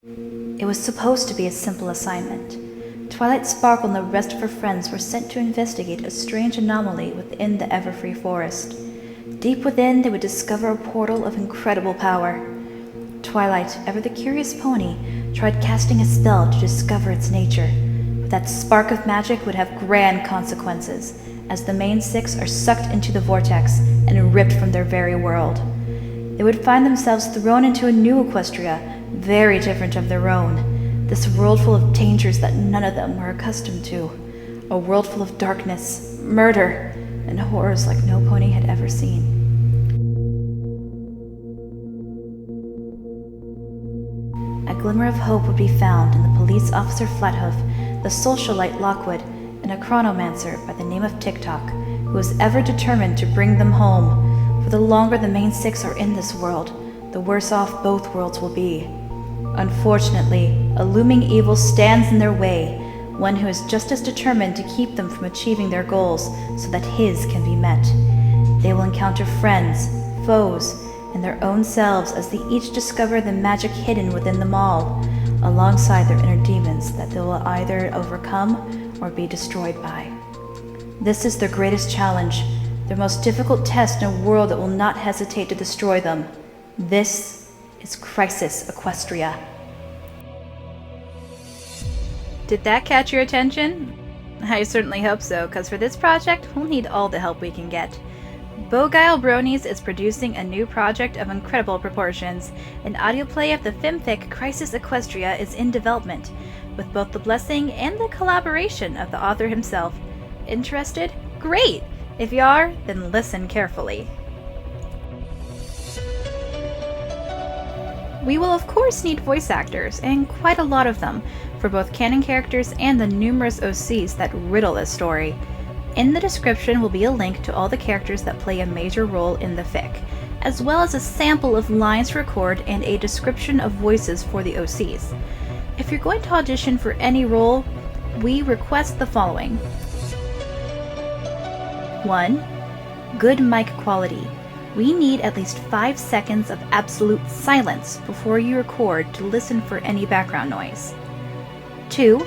It was supposed to be a simple assignment. Twilight Sparkle and the rest of her friends were sent to investigate a strange anomaly within the Everfree forest. Deep within, they would discover a portal of incredible power. Twilight, ever the curious pony, tried casting a spell to discover its nature, but that spark of magic would have grand consequences, as the main six are sucked into the vortex and ripped from their very world. They would find themselves thrown into a new Equestria, very different of their own. This world full of dangers that none of them were accustomed to. A world full of darkness, murder, and horrors like no pony had ever seen. A glimmer of hope would be found in the police officer Flathoof, the socialite Lockwood, and a chronomancer by the name of TikTok, who was ever determined to bring them home. For the longer the main six are in this world, the worse off both worlds will be. Unfortunately, a looming evil stands in their way, one who is just as determined to keep them from achieving their goals so that his can be met. They will encounter friends, foes, and their own selves as they each discover the magic hidden within them all, alongside their inner demons that they will either overcome or be destroyed by. This is their greatest challenge, their most difficult test in a world that will not hesitate to destroy them. This is Crisis Equestria. Did that catch your attention? I certainly hope so, because for this project, we'll need all the help we can get. BogyleBronies is producing a new project of incredible proportions. An audio play of the fanfic Crisis Equestria is in development, with both the blessing and the collaboration of the author himself. Interested? Great! If you are, then listen carefully. We will of course need voice actors, and quite a lot of them, for both canon characters and the numerous OCs that riddle this story. In the description will be a link to all the characters that play a major role in the fic, as well as a sample of lines to record and a description of voices for the OCs. If you're going to audition for any role, we request the following. 1. Good mic quality. We need at least 5 seconds of absolute silence before you record to listen for any background noise. 2.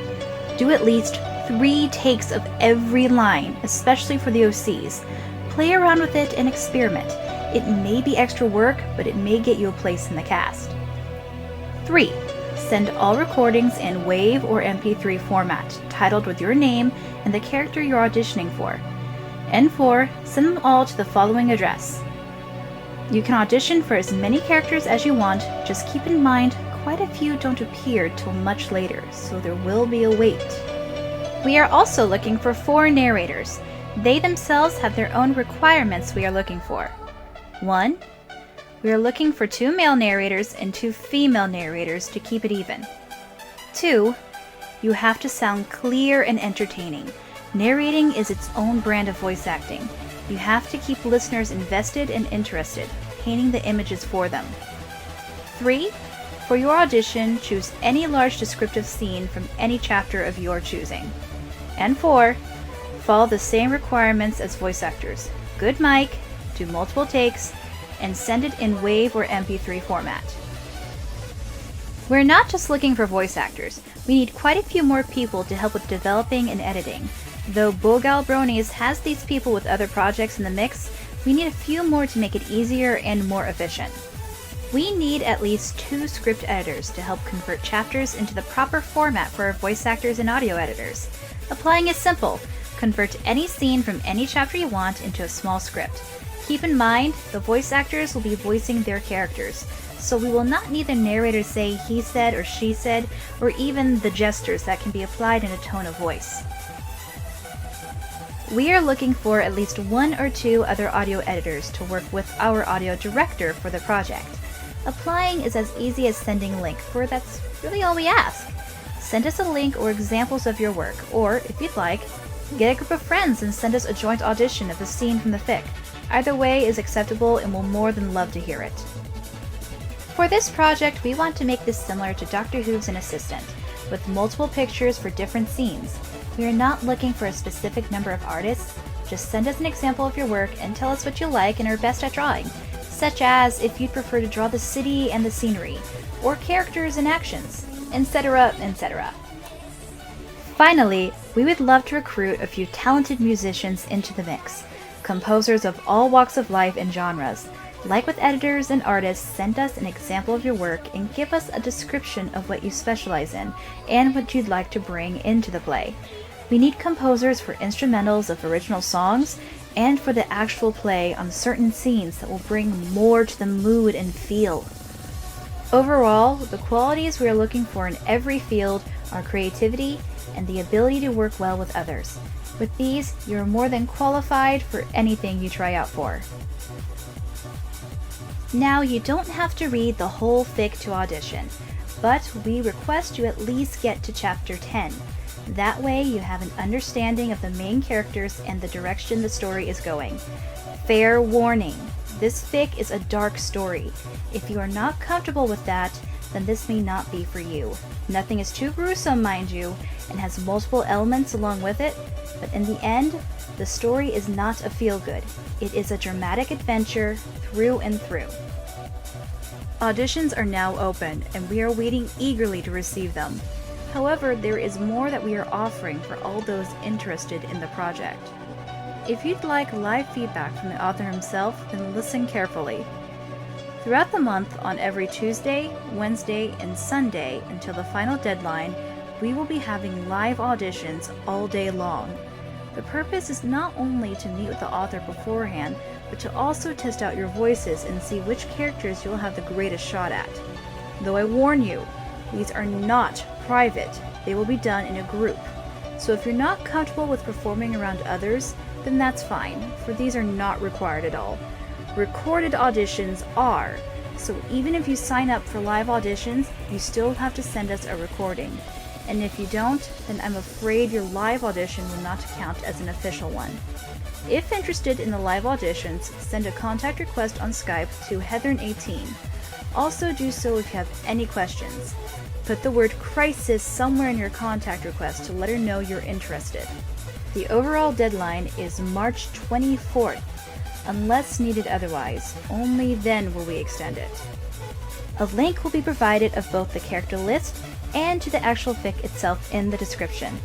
Do at least 3 takes of every line, especially for the OCs. Play around with it and experiment. It may be extra work, but it may get you a place in the cast. 3. Send all recordings in WAV or MP3 format, titled with your name and the character you're auditioning for. And 4. Send them all to the following address. You can audition for as many characters as you want, just keep in mind quite a few don't appear till much later, so there will be a wait. We are also looking for 4 narrators. They themselves have their own requirements we are looking for. 1. We are looking for 2 male narrators and 2 female narrators to keep it even. 2. You have to sound clear and entertaining. Narrating is its own brand of voice acting. You have to keep listeners invested and interested, painting the images for them. 3. For your audition, choose any large descriptive scene from any chapter of your choosing. And 4. Follow the same requirements as voice actors. Good mic, do multiple takes, and send it in WAV or MP3 format. We're not just looking for voice actors. We need quite a few more people to help with developing and editing. Though BogyleBronies has these people with other projects in the mix, we need a few more to make it easier and more efficient. We need at least 2 script editors to help convert chapters into the proper format for our voice actors and audio editors. Applying is simple. Convert any scene from any chapter you want into a small script. Keep in mind, the voice actors will be voicing their characters, so we will not need the narrator say he said or she said, or even the gestures that can be applied in a tone of voice. We are looking for at least 1 or 2 other audio editors to work with our audio director for the project. Applying is as easy as sending a link, for that's really all we ask. Send us a link or examples of your work, or, if you'd like, get a group of friends and send us a joint audition of a scene from the fic. Either way is acceptable and we'll more than love to hear it. For this project, we want to make this similar to Doctor Who's An Assistant, with multiple pictures for different scenes. We are not looking for a specific number of artists, just send us an example of your work and tell us what you like and are best at drawing, such as if you'd prefer to draw the city and the scenery, or characters and actions, etc., etc. Finally, we would love to recruit a few talented musicians into the mix, composers of all walks of life and genres. Like with editors and artists, send us an example of your work and give us a description of what you specialize in and what you'd like to bring into the play. We need composers for instrumentals of original songs and for the actual play on certain scenes that will bring more to the mood and feel. Overall, the qualities we are looking for in every field are creativity and the ability to work well with others. With these, you're more than qualified for anything you try out for. Now, you don't have to read the whole fic to audition, but we request you at least get to chapter 10. That way you have an understanding of the main characters and the direction the story is going. Fair warning, this fic is a dark story. If you are not comfortable with that, then this may not be for you. Nothing is too gruesome, mind you, and has multiple elements along with it, but in the end, the story is not a feel-good. It is a dramatic adventure through and through. Auditions are now open, and we are waiting eagerly to receive them. However, there is more that we are offering for all those interested in the project. If you'd like live feedback from the author himself, then listen carefully. Throughout the month, on every Tuesday, Wednesday, and Sunday until the final deadline, we will be having live auditions all day long. The purpose is not only to meet with the author beforehand, but to also test out your voices and see which characters you'll have the greatest shot at. Though I warn you, these are not private, they will be done in a group. So if you're not comfortable with performing around others, then that's fine, for these are not required at all. Recorded auditions are, so even if you sign up for live auditions, you still have to send us a recording. And if you don't, then I'm afraid your live audition will not count as an official one. If interested in the live auditions, send a contact request on Skype to Heatherin18. Also do so if you have any questions. Put the word crisis somewhere in your contact request to let her know you're interested. The overall deadline is March 24th, unless needed otherwise. Only then will we extend it. A link will be provided of both the character list and to the actual fic itself in the description.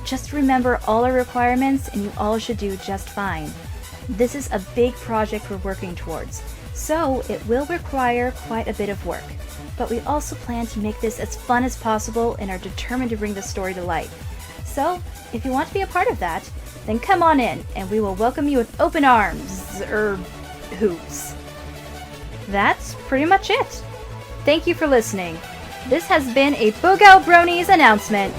Just remember all our requirements and you all should do just fine. This is a big project we're working towards, so it will require quite a bit of work. But we also plan to make this as fun as possible and are determined to bring the story to life. So, if you want to be a part of that, then come on in and we will welcome you with open arms, hoops. That's pretty much it. Thank you for listening. This has been a BogyleBronies announcement.